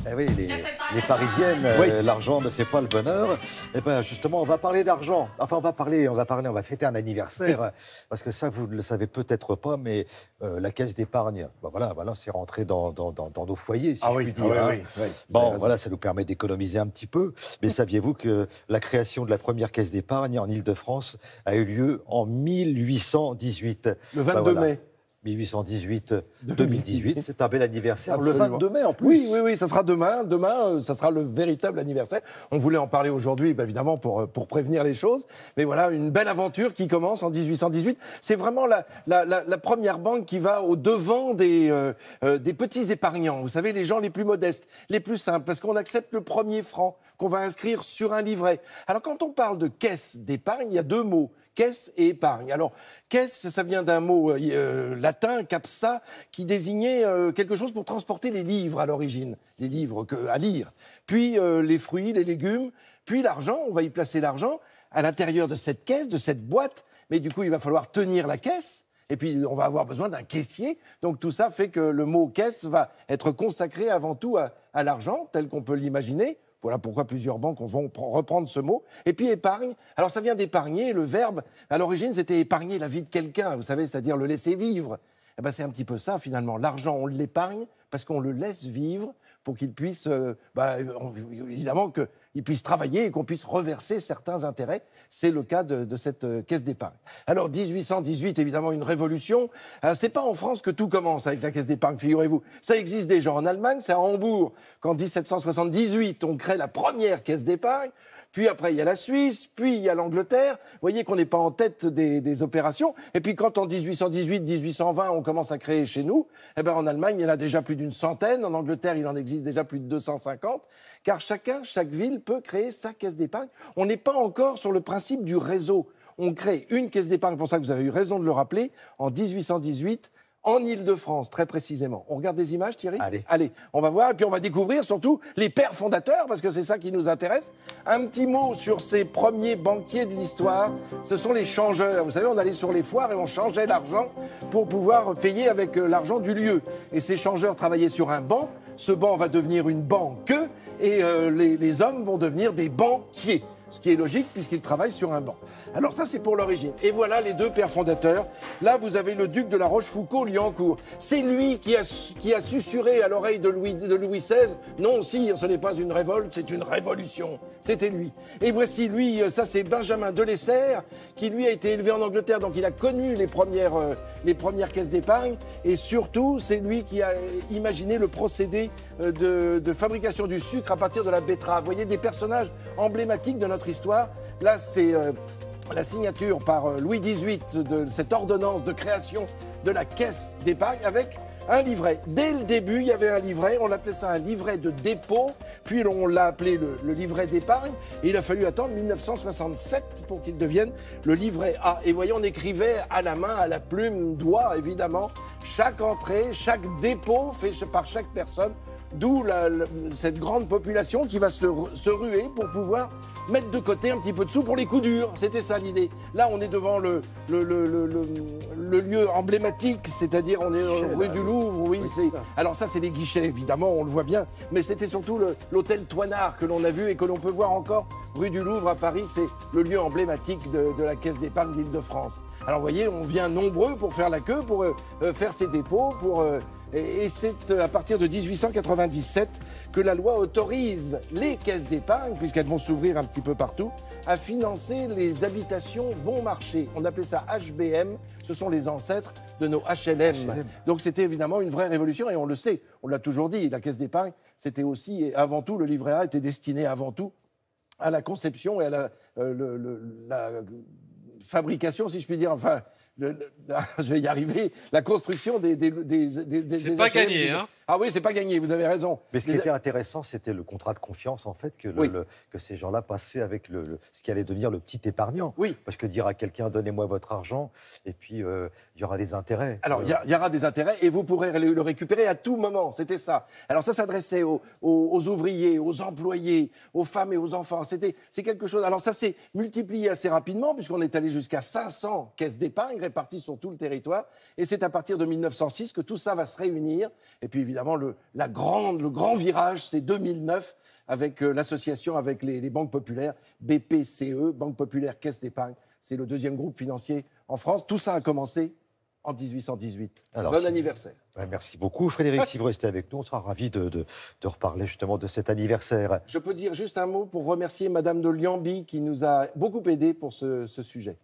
Eh oui, les Parisiennes, l'argent ne fait pas le bonheur. Eh ben justement, on va parler d'argent. Enfin, on va fêter un anniversaire. Parce que ça, vous ne le savez peut-être pas, mais la caisse d'épargne, voilà, c'est rentré dans nos foyers, si je puis dire. Bon, voilà, ça nous permet d'économiser un petit peu. Mais saviez-vous que la création de la première caisse d'épargne en Île-de-France a eu lieu en 1818 Le 22 mai. 1818-2018, c'est un bel anniversaire. Absolument. Le 22 mai en plus. Oui, ça sera demain. Demain, ça sera le véritable anniversaire. On voulait en parler aujourd'hui, évidemment, pour prévenir les choses. Mais voilà, une belle aventure qui commence en 1818. C'est vraiment la première banque qui va au-devant des petits épargnants. Vous savez, les gens les plus modestes, les plus simples, parce qu'on accepte le premier franc qu'on va inscrire sur un livret. Alors, quand on parle de caisse d'épargne, il y a deux mots, caisse et épargne. Alors, caisse, ça vient d'un mot latin, capsa, qui désignait quelque chose pour transporter les livres à l'origine, les livres à lire. Puis les fruits, les légumes, puis l'argent, on va y placer l'argent à l'intérieur de cette caisse, de cette boîte, mais du coup, il va falloir tenir la caisse. Et puis, on va avoir besoin d'un caissier. Donc, tout ça fait que le mot caisse va être consacré avant tout à l'argent, tel qu'on peut l'imaginer. Voilà pourquoi plusieurs banques vont reprendre ce mot. Et puis épargne, alors ça vient d'épargner, le verbe, à l'origine c'était épargner la vie de quelqu'un, vous savez, c'est-à-dire le laisser vivre. Eh ben, c'est un petit peu ça finalement, l'argent on l'épargne parce qu'on le laisse vivre pour qu'il puisse, évidemment qu'il puisse travailler et qu'on puisse reverser certains intérêts. C'est le cas de cette caisse d'épargne. Alors 1818, évidemment une révolution. C'est pas en France que tout commence avec la caisse d'épargne, figurez-vous. Ça existe déjà en Allemagne, c'est à Hambourg qu'en 1778 on crée la première caisse d'épargne. Puis après, il y a la Suisse, puis il y a l'Angleterre. Vous voyez qu'on n'est pas en tête des opérations. Et puis quand en 1818, 1820, on commence à créer chez nous, eh ben en Allemagne, il y en a déjà plus d'une centaine. En Angleterre, il en existe déjà plus de 250. Car chaque ville peut créer sa caisse d'épargne. On n'est pas encore sur le principe du réseau. On crée une caisse d'épargne, pour ça que vous avez eu raison de le rappeler, en 1818, en Île-de-France, très précisément. On regarde des images, Thierry ? Allez, on va voir, et puis on va découvrir surtout les pères fondateurs, parce que c'est ça qui nous intéresse. Un petit mot sur ces premiers banquiers de l'histoire, ce sont les changeurs. Vous savez, on allait sur les foires et on changeait l'argent pour pouvoir payer avec l'argent du lieu. Et ces changeurs travaillaient sur un banc, ce banc va devenir une banque, et les hommes vont devenir des banquiers. Ce qui est logique puisqu'ils travaillent sur un banc. Alors ça, c'est pour l'origine. Et voilà les deux pères fondateurs. Là, vous avez le duc de la Rochefoucauld-Liancourt. C'est lui qui a susurré à l'oreille de Louis XVI. Non, sire, ce n'est pas une révolte, c'est une révolution. C'était lui. Et voici lui, ça c'est Benjamin de Lesser, qui lui a été élevé en Angleterre, donc il a connu les premières caisses d'épargne. Et surtout, c'est lui qui a imaginé le procédé de fabrication du sucre à partir de la betterave. Vous voyez, des personnages emblématiques de notre histoire. Là, c'est la signature par Louis XVIII de cette ordonnance de création de la caisse d'épargne avec un livret. Dès le début, il y avait un livret, on appelait ça un livret de dépôt, puis on l'a appelé le livret d'épargne, et il a fallu attendre 1967 pour qu'il devienne le livret A. Et voyez, on écrivait à la main, à la plume, doigt, évidemment, chaque entrée, chaque dépôt fait par chaque personne, d'où cette grande population qui va se ruer pour pouvoir mettre de côté un petit peu de sous pour les coups durs. C'était ça l'idée. Là, on est devant le lieu emblématique, c'est-à-dire on est rue du Louvre. Oui, alors ça, c'est les guichets, évidemment, on le voit bien. Mais c'était surtout l'hôtel Toinard que l'on a vu et que l'on peut voir encore rue du Louvre à Paris. C'est le lieu emblématique de la Caisse d'épargne d'Île-de-France. Alors, vous voyez, on vient nombreux pour faire la queue, pour faire ses dépôts, et c'est à partir de 1897 que la loi autorise les caisses d'épargne, puisqu'elles vont s'ouvrir un petit peu partout, à financer les habitations bon marché. On appelait ça HBM, ce sont les ancêtres de nos HLM. Donc c'était évidemment une vraie révolution, et on le sait, on l'a toujours dit, la caisse d'épargne, c'était aussi, et avant tout, le livret A était destiné avant tout à la conception et à la fabrication, si je puis dire, enfin... je vais y arriver. La construction des c'est pas gagné, hein. Ah oui, c'est pas gagné, vous avez raison. Mais ce qui était intéressant, c'était le contrat de confiance, en fait, que ces gens-là passaient avec ce qui allait devenir le petit épargnant. Oui. Parce que dire à quelqu'un, donnez-moi votre argent, et puis il y aura des intérêts. Alors, il y aura des intérêts, et vous pourrez le récupérer à tout moment, c'était ça. Alors ça s'adressait aux ouvriers, aux employés, aux femmes et aux enfants. C'est quelque chose... Alors ça s'est multiplié assez rapidement, puisqu'on est allé jusqu'à 500 caisses d'épargne réparties sur tout le territoire, et c'est à partir de 1906 que tout ça va se réunir, et puis évidemment, évidemment, le grand virage, c'est 2009, avec l'association avec les banques populaires, BPCE, Banque Populaire Caisse d'Épargne. C'est le deuxième groupe financier en France. Tout ça a commencé en 1818. Bon anniversaire. Ouais, merci beaucoup. Frédéric, si vous restez avec nous, on sera ravis de reparler justement de cet anniversaire. Je peux dire juste un mot pour remercier Madame de Liamby qui nous a beaucoup aidés pour ce sujet.